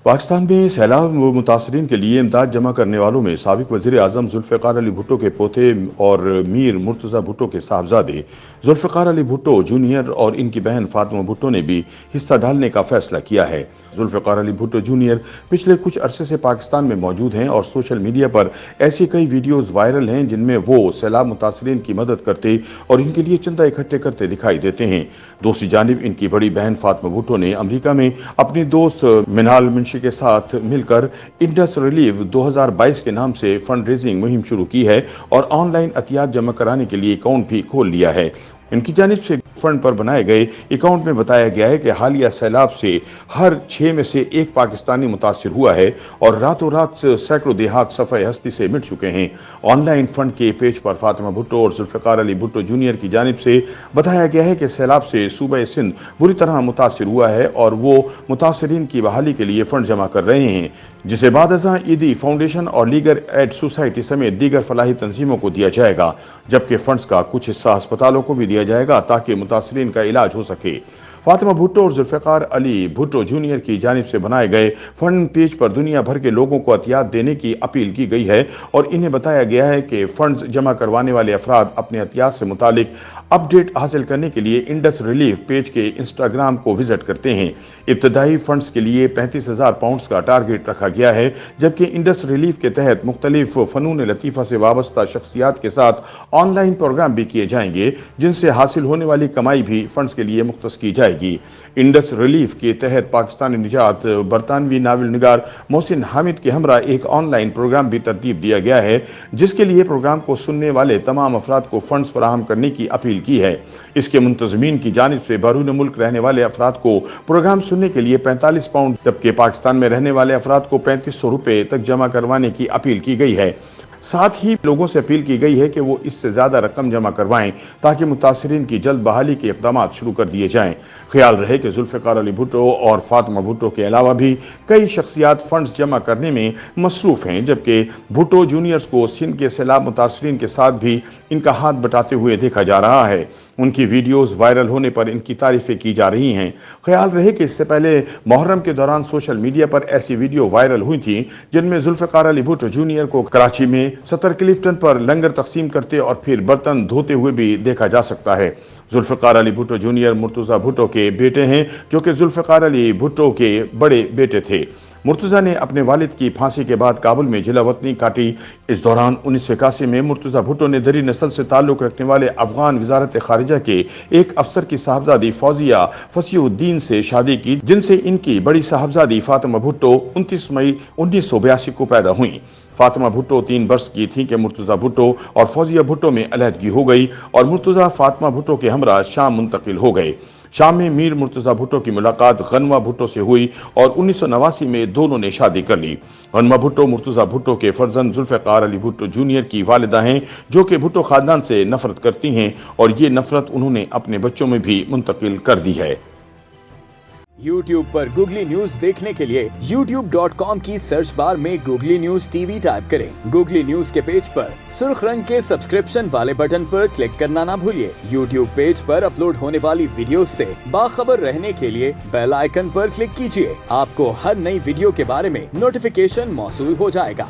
पाकिस्तान में सैलाब मुतासरीन के लिए इमदाद जमा करने वालों में साबिक वज़ीर आज़म जुल्फ़िकार अली भुट्टो के पोते और मीर मुर्तज़ा भुट्टो के साहबजादे जुल्फ़िकार अली भुट्टो जूनियर और इनकी बहन फातिमा भुट्टो ने भी हिस्सा डालने का फैसला किया है। जुल्फ़िकार अली भुट्टो जूनियर पिछले कुछ अरसे से पाकिस्तान में मौजूद हैं और सोशल मीडिया पर ऐसी कई वीडियोज़ वायरल हैं जिनमें वो सैलाब मुतासरीन की मदद करते और इनके लिए चंदा इकट्ठे करते दिखाई देते हैं। दूसरी जानिब इनकी बड़ी बहन फातिमा भुट्टो ने अमेरिका में अपनी दोस्त मिनाल मुंशी के साथ मिलकर इंडस रिलीफ 2022 के नाम से फंड रेजिंग मुहिम शुरू की है और ऑनलाइन अतियात जमा कराने के लिए अकाउंट भी खोल लिया है। इनकी जानिब से फंड पर बनाए गए अकाउंट में बताया गया है कि हालिया सैलाब से हर 6 में से एक पाकिस्तानी मुतासिर हुआ है और रातों रात सैकड़ों देहात सफ़े हस्ती से मिट चुके हैं। ऑनलाइन फंड के पेज पर फातिमा भुट्टो और जुल्फ़िकार अली भुट्टो जूनियर की जानिब से बताया गया है कि सैलाब से सूबा सिंध बुरी तरह मुतासिर हुआ है और वो मुतासरीन की बहाली के लिए फंड जमा कर रहे हैं, जिसे बाद अज़ां ईदी फाउंडेशन और लीगल एड सोसाइटी समेत दीगर फलाही तंजीमों को दिया जाएगा, जबकि फंड्स का कुछ हिस्सा अस्पतालों को भी दिया जाएगा ताकि मुतासरीन का इलाज हो सके। फातिमा भुट्टो और जुल्फ़िकार अली भुट्टो जूनियर की जानिब से बनाए गए फंड पेज पर दुनिया भर के लोगों को अतियात देने की अपील की गई है और इन्हें बताया गया है कि फंड्स जमा करवाने वाले अफराद अपने अतियात से मुतालिक अपडेट हासिल करने के लिए इंडस रिलीफ पेज के इंस्टाग्राम को विजिट करते हैं। इब्तदाई फंड्स के लिए 35,000 पाउंड्स का टारगेट रखा गया है, जबकि इंडस रिलीफ के तहत मुख्तलिफ फ़नून लतीफ़ा से वाबस्ता शख्सियात के साथ ऑनलाइन प्रोग्राम भी किए जाएंगे, जिनसे हासिल होने वाली कमाई भी फंड्स के लिए मुख्तस की जाएगी। इंडस रिलीफ के तहत पाकिस्तानी निजात बरतानवी नावल निगार मोहसिन हामिद के हमरा एक ऑनलाइन प्रोग्राम भी तरतीब दिया गया है, जिसके लिए प्रोग्राम को सुनने वाले तमाम अफराद को फंड्स फराहम करने की अपील की है। इसके मुंतज़मीन की जानिब से बैरून मुल्क रहने वाले अफराद को प्रोग्राम सुनने के लिए 45 पाउंड, जबकि पाकिस्तान में रहने वाले अफराद को 3500 रुपये तक जमा करवाने की अपील की गई है। साथ ही लोगों से अपील की गई है कि वो इससे ज़्यादा रकम जमा करवाएं ताकि मुतासरीन की जल्द बहाली के इक़दाम शुरू कर दिए जाएं। ख्याल रहे कि जुल्फ़िकार अली भुट्टो और फातिमा भुट्टो के अलावा भी कई शख्सियात फंड्स जमा करने में मसरूफ़ हैं, जबकि भुट्टो जूनियर्स को सिंध के सैलाब मुतासरीन के साथ भी इनका हाथ बटाते हुए देखा जा रहा है। उनकी वीडियोस वायरल होने पर इनकी तारीफ़ें की जा रही हैं। ख्याल रहे कि इससे पहले मुहर्रम के दौरान सोशल मीडिया पर ऐसी वीडियो वायरल हुई थी जिनमें जुल्फ़िकार अली भुट्टो जूनियर को कराची में सतर क्लिफ्टन पर लंगर तकसीम करते और फिर बर्तन धोते हुए भी देखा जा सकता है। जुल्फ़िकार अली भुट्टो जूनियर मुर्तज़ा भुट्टो के बेटे हैं, जो कि जुल्फ़िकार अली भुट्टो के बड़े बेटे थे। मुर्तज़ा ने अपने वालिद की फांसी के बाद काबुल में जिला वतनी काटी। इस दौरान 1981 में मुर्तज़ा भुट्टो ने दरी नस्ल से ताल्लुक़ रखने वाले अफ़गान वज़ारत ख़ारिजा के एक अफसर की साहबजादी फौजिया फसीहुद्दीन से शादी की, जिनसे इनकी बड़ी साहबजादी फातिमा भुट्टो 29 मई 1982 को पैदा हुई। फातिमा भुट्टो 3 वर्ष की थी कि मुर्तज़ा भुट्टो और फौजिया भुट्टो में अलहदगी हो गई और मुर्तज़ा फातिमा भुट्टो के हमरा शाम मुंतकिल हो गए। शाम में मीर मुर्तज़ा भुट्टो की मुलाकात गनवा भुट्टो से हुई और 1989 में दोनों ने शादी कर ली। गनवा भुट्टो मुर्तज़ा भुट्टो के फर्जंद जुल्फ़िकार अली भुट्टो जूनियर की वालिदा हैं, जो कि भुट्टो ख़ानदान से नफरत करती हैं और ये नफरत उन्होंने अपने बच्चों में भी मुंतकिल कर दी है। YouTube पर गूगली न्यूज देखने के लिए youtube.com की सर्च बार में गूगली न्यूज टीवी टाइप करें। गूगली न्यूज के पेज पर सुर्ख रंग के सब्सक्रिप्शन वाले बटन पर क्लिक करना ना भूलिए। YouTube पेज पर अपलोड होने वाली वीडियोस से बाखबर रहने के लिए बेल आइकन पर क्लिक कीजिए। आपको हर नई वीडियो के बारे में नोटिफिकेशन मौसूल हो जाएगा।